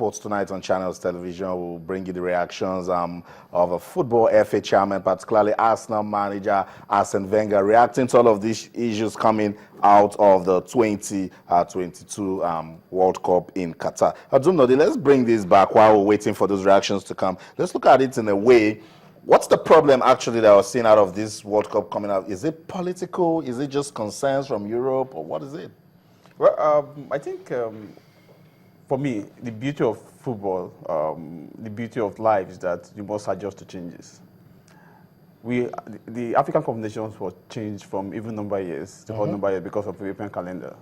Sports Tonight on Channels Television. We'll bring you the reactions of a football FA chairman, particularly Arsenal manager Arsene Wenger, reacting to all of these issues coming out of the 2022 World Cup in Qatar. Adumnodi, let's bring this back while we're waiting for those reactions to come. Let's look at it in a way. What's the problem actually that we're seeing out of this World Cup coming out? Is it political? Is it just concerns from Europe, or what is it? Well, I think for me, the beauty of football, the beauty of life is that you must adjust to changes. The African Cup of Nations was changed from even number of years to odd number of years because of the European calendar.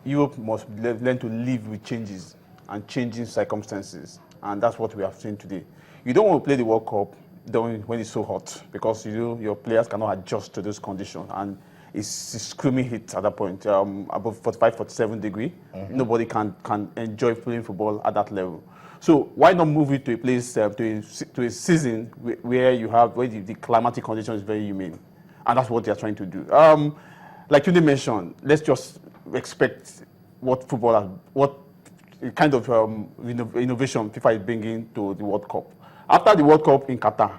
Europe must learn to live with changes and changing circumstances, and that's what we have seen today. You don't want to play the World Cup when it's so hot because your players cannot adjust to those conditions, and it's screaming heat at that point, above 45, 47 degrees. Nobody can enjoy playing football at that level. So why not move it to a place, to a season where the climatic condition is very humane, and that's what they are trying to do. Like you mentioned, let's just expect what kind of innovation FIFA is bringing to the World Cup. After the World Cup in Qatar,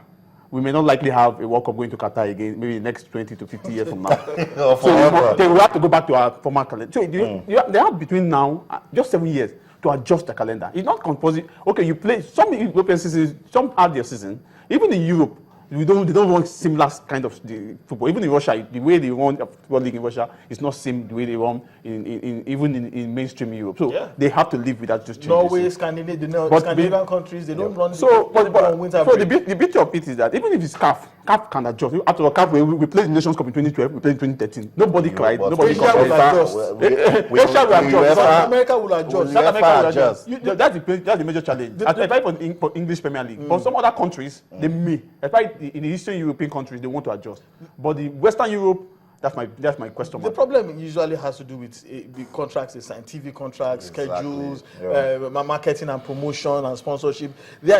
we may not likely have a World Cup going to Qatar again, maybe the next 20 to 50 years from now. So they will have to go back to our former calendar. So they have between now, just 7 years, to adjust the calendar. It's not compulsory. Okay, you play, some European seasons, some have their season. Even in Europe, they don't want similar kind of football. Even in Russia, the way they run a football league in Russia is not same the way they run even in mainstream Europe. So they have to live with that just changes. Norway, Scandinavian countries, they don't run winter break. The beauty of it is that even if it's CAF can adjust. After CAF, we played the Nations Cup in 2012, we played in 2013. Nobody cried. Nobody Asia will adjust. Asia will adjust. South America will adjust. South America will adjust. That's the major challenge. Aside for English Premier League. But some other countries, they may. In the Eastern European countries, they want to adjust. But the Western Europe, that's my question mark. The problem usually has to do with the contracts, the scientific contracts, schedules, marketing and promotion and sponsorship. These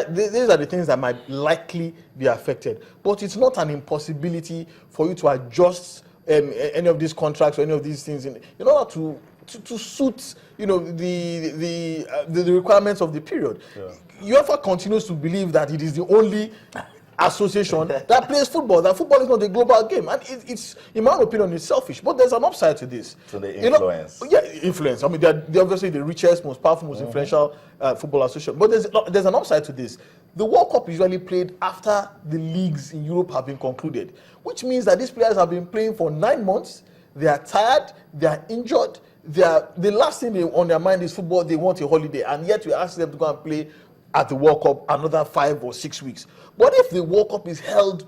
are the things that might likely be affected. But it's not an impossibility for you to adjust any of these contracts or any of these things in order to suit the requirements of the period. UEFA continues to believe that it is the only association that plays football, that football is not a global game, and it's in my opinion it's selfish, but there's an upside to this. To the influence. Influence. I mean, they're obviously the richest, most powerful, most influential football association, but there's an upside to this. The World Cup is usually played after the leagues in Europe have been concluded, which means that these players have been playing for 9 months. They are tired, they are injured, the last thing on their mind is football. They want a holiday, and yet we ask them to go and play at the World Cup another 5 or 6 weeks. What if the World Cup is held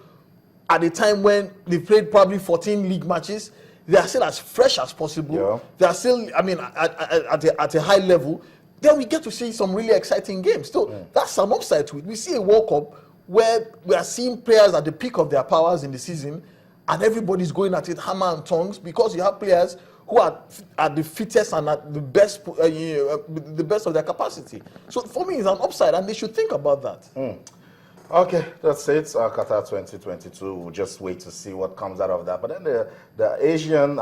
at a time when they played probably 14 league matches? They are still as fresh as possible. They are still, at a high level. Then we get to see some really exciting games. So that's an upside to it. We see a World Cup where we are seeing players at the peak of their powers in the season, and everybody's going at it hammer and tongs because you have players who are at the fittest and at the best of their capacity. So for me, it's an upside, and they should think about that. Okay, that's it. Qatar 2022. We'll just wait to see what comes out of that. But then the Asian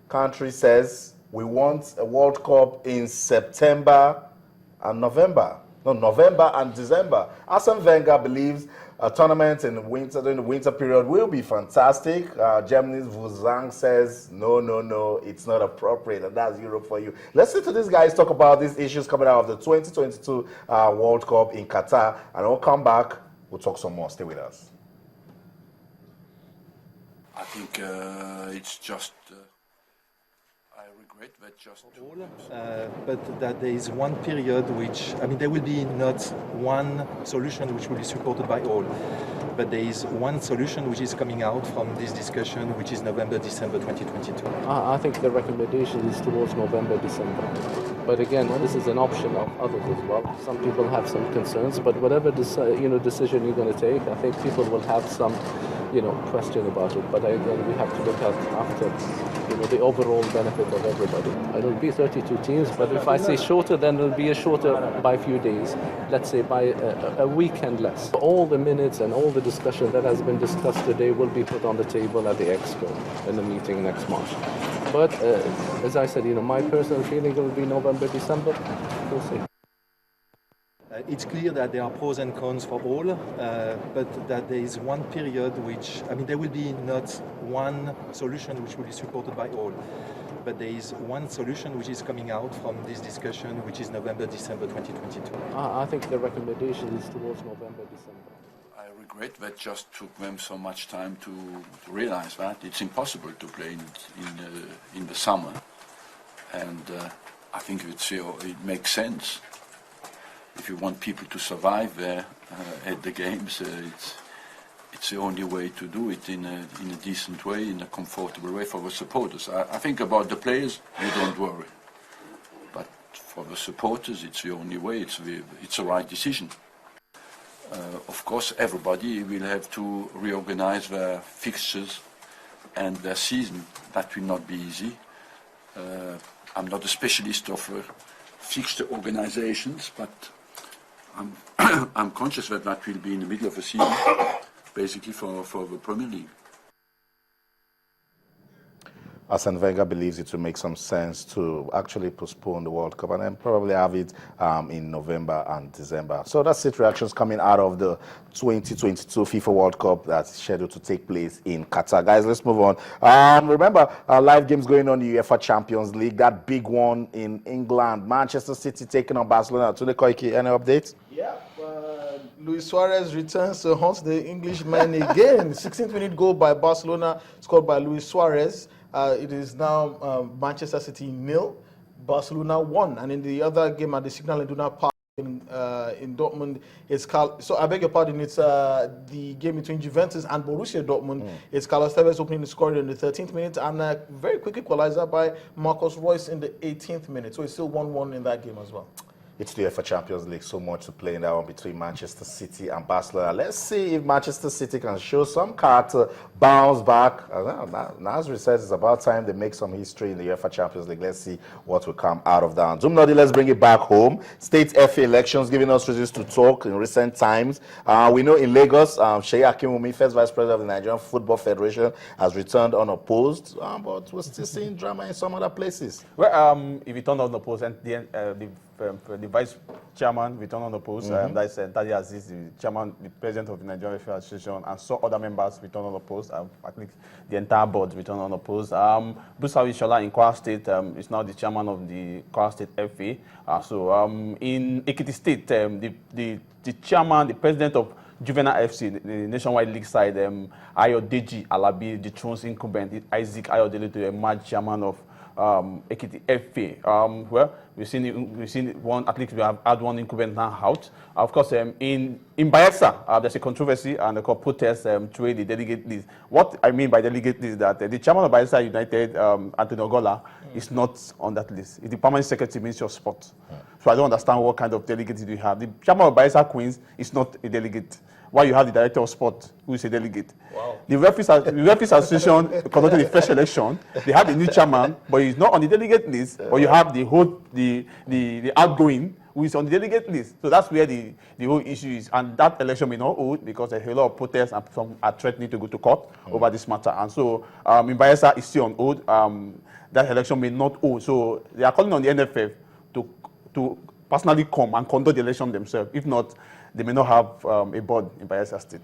country says we want a World Cup in September and November. No, November and December. Arsene Wenger believes a tournament in during the winter period will be fantastic. Germany's Wuzang says, no, it's not appropriate, and that's Europe for you. Let's listen to these guys talk about these issues coming out of the 2022 World Cup in Qatar, and we'll come back, we'll talk some more. Stay with us. I think it's just... I regret that just... but that there is one period which, there will be not one solution which will be supported by all, but there is one solution which is coming out from this discussion, which is November, December 2022. I think the recommendation is towards November, December. But again, this is an option of others as well. Some people have some concerns, but whatever decision you're going to take, I think people will have some question about it. But again, we have to look at after the overall benefit of everybody. It'll be 32 teams, but if I say shorter, then it'll be a shorter by a few days. Let's say by a weekend less. All the minutes and all the discussion that has been discussed today will be put on the table at the Exco in the meeting next March. But as I said, my personal feeling will be November, December. We'll see. It's clear that there are pros and cons for all, but that there is one period which, I mean, there will be not one solution which will be supported by all, but there is one solution which is coming out from this discussion, which is November, December 2022. I think the recommendation is towards November, December. I regret that just took them so much time to realize that it's impossible to play in the summer, and I think it makes sense. If you want people to survive there at the games, it's the only way to do it in a decent way, in a comfortable way for the supporters. I think about the players, you don't worry, but for the supporters, it's the only way. It's the right decision. Of course, everybody will have to reorganize their fixtures and their season. That will not be easy. I'm not a specialist of fixture organizations, but I'm conscious that will be in the middle of the season, basically for the Premier League. Arsene Wenger believes it will make some sense to actually postpone the World Cup and then probably have it in November and December. So that's it, reactions coming out of the 2022 FIFA World Cup that's scheduled to take place in Qatar. Guys, let's move on. Remember, live games going on the UEFA Champions League, that big one in England. Manchester City taking on Barcelona. Tunde Koiki, any updates? Yeah, Luis Suarez returns to haunt the Englishman again. 16th-minute goal by Barcelona, scored by Luis Suarez. It is now Manchester City 0, Barcelona 1. And in the other game at the Signal Iduna Park in Dortmund, it's so I beg your pardon, it's the game between Juventus and Borussia Dortmund. It's Carlos Tevez opening the scoring in the 13th minute and a very quick equalizer by Marcus Royce in the 18th minute. So it's still 1-1 in that game as well. It's the UEFA Champions League, so much to play in that one between Manchester City and Barcelona. Let's see if Manchester City can show some character, bounce back. Nasri says it's about time they make some history in the UEFA Champions League. Let's see what will come out of that. Zoom Nodi, let's bring it back home. State FA elections giving us reasons to talk in recent times. We know in Lagos, Sheyi Akinwumi, first Vice President of the Nigerian Football Federation, has returned unopposed, but we're still seeing drama in some other places. Well, if he turned unopposed, and the vice chairman returned unopposed, that's Tadi Aziz, the chairman, the president of the Nigerian FA Association, and so other members returned unopposed. I think the entire board returned unopposed. Busawi Shola in Kwara State is now the chairman of the Kwara State FA. In Ekiti State, the chairman, the president of Juvenile FC, the nationwide league side, Ayodeji Alabi, the thrones incumbent, Isaac Ayodele, to emerge chairman of Ekiti FA. Well, we've seen one, at least we have had one incumbent now out. Of course, in Bayelsa, there's a controversy and a protest to the delegate list. What I mean by delegate list is that the chairman of Bayelsa United, Anthony Ogola, is not on that list. It's the permanent secretary, Ministry of Sport. So I don't understand what kind of delegates do you have. The chairman of Bayelsa Queens is not a delegate. Why you have the director of sport, who is a delegate. Wow. The Referees Association conducted the first election. They have a new chairman, but he's not on the delegate list. But you have the outgoing, who is on the delegate list. So that's where the whole issue is. And that election may not hold because there's a lot of protests and some are threatening to go to court over this matter. And so in Bayelsa, it's still on hold. That election may not hold. So they are calling on the NFF to personally come and conduct the election themselves. If not, they may not have a board in Bayelsa State.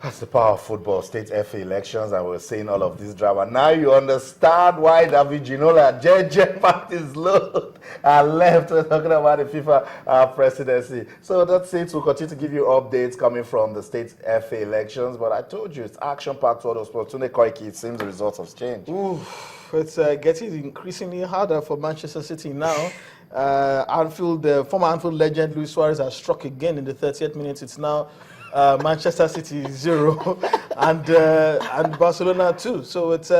That's the power of football, state FA elections, and we're seeing all of this drama. Now you understand why David Ginola, JJ parties load and left. We're talking about the FIFA presidency. So that's it. We'll continue to give you updates coming from the state FA elections. But I told you, it's action-packed for those sports. Tunde Koiki, it seems the results have changed. Ooh, it's getting increasingly harder for Manchester City now. Former Anfield legend Luis Suarez has struck again in the 30th minute. It's now Manchester City 0 and Barcelona 2. So it's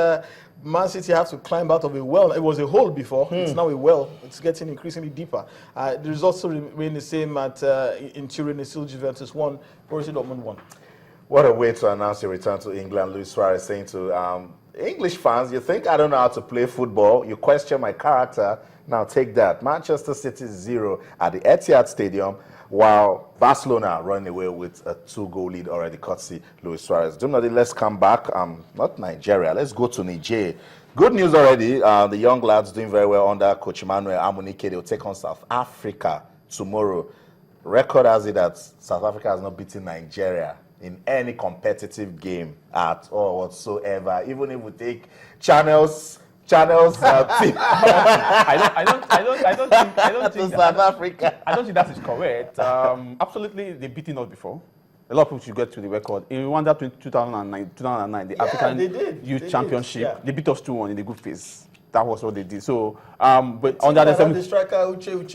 Man City have to climb out of a well. It was a hole before. It's now a well. It's getting increasingly deeper. The results still remain the same in Turin. It's still Juventus 1, Borussia Dortmund 1. What a way to announce your return to England. Luis Suarez saying to English fans, you think I don't know how to play football? You question my character? Now take that. Manchester City 0 at the Etihad Stadium, while Barcelona running away with a 2-goal lead already, courtesy Luis Suarez. Let's come back. Not Nigeria. Let's go to Niger. Good news already. The young lads doing very well under Coach Emmanuel Amunike. They'll take on South Africa tomorrow. record has it that South Africa has not beaten Nigeria in any competitive game at all whatsoever. Even if we take channels team I don't to think South Africa. I don't think that is correct. Absolutely, they've beaten us before. A lot of people should get to the record. In Rwanda 2009, the African Youth Championship, they beat us 2-1 in the group phase. That was what they did. So, but under the striker Uchebu,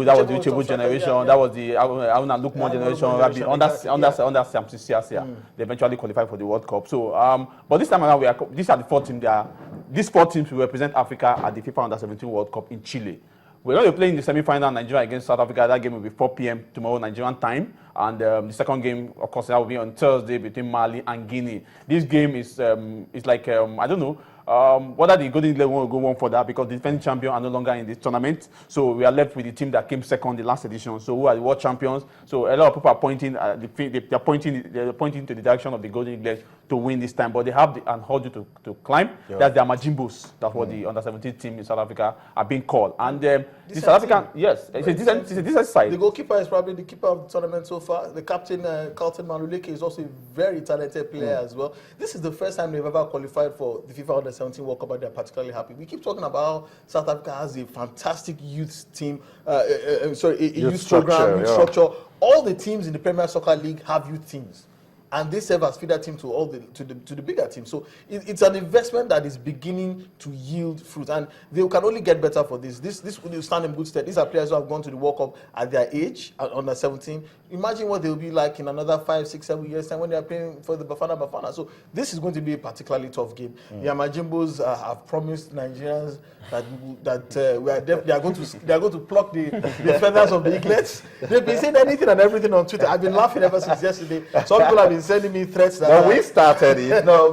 that was the Uchebu generation. Yeah. That was the Aruna Lukman generation. Under Samson Siasia, they eventually qualified for the World Cup. So, but this time around, these are the 4 teams. These 4 teams will represent Africa at the FIFA Under-17 World Cup in Chile. We're going to be playing the semi-final Nigeria against South Africa. That game will be 4 p.m. tomorrow Nigerian time, and the second game, of course, that will be on Thursday between Mali and Guinea. This game is like I don't know. Whether the Golden Eagles want to go on for that because the defending champion are no longer in this tournament. So we are left with the team that came second the last edition. So who are the world champions? So a lot of people are pointing they're pointing to the direction of the Golden Eagles to win this time. But they have an hurdle to climb. Yeah. That's the Majimbos. That's what the under-17 team in South Africa are being called. And the South African, yes, it's a decent side. The goalkeeper is probably the keeper of the tournament so far. The captain, Carlton Maluleke, is also a very talented player as well. This is the first time they've ever qualified for the FIFA Under-17 World Cup, and they're particularly happy. We keep talking about how South Africa has a fantastic youth team, youth program, youth structure. All the teams in the Premier Soccer League have youth teams, and they serve as feeder team to all to the bigger teams. So it's an investment that is beginning to yield fruit, and they can only get better for this. This will stand in good stead. These are players who have gone to the World Cup at their age, under 17. Imagine what they'll be like in another 5, 6, 7 years time when they are playing for the Bafana. So this is going to be a particularly tough game. The Amajimbos have promised Nigerians that they are going to pluck the feathers of the eaglets. They've been saying anything and everything on Twitter. I've been laughing ever since yesterday. Some people have been sending me threats that we started it. No,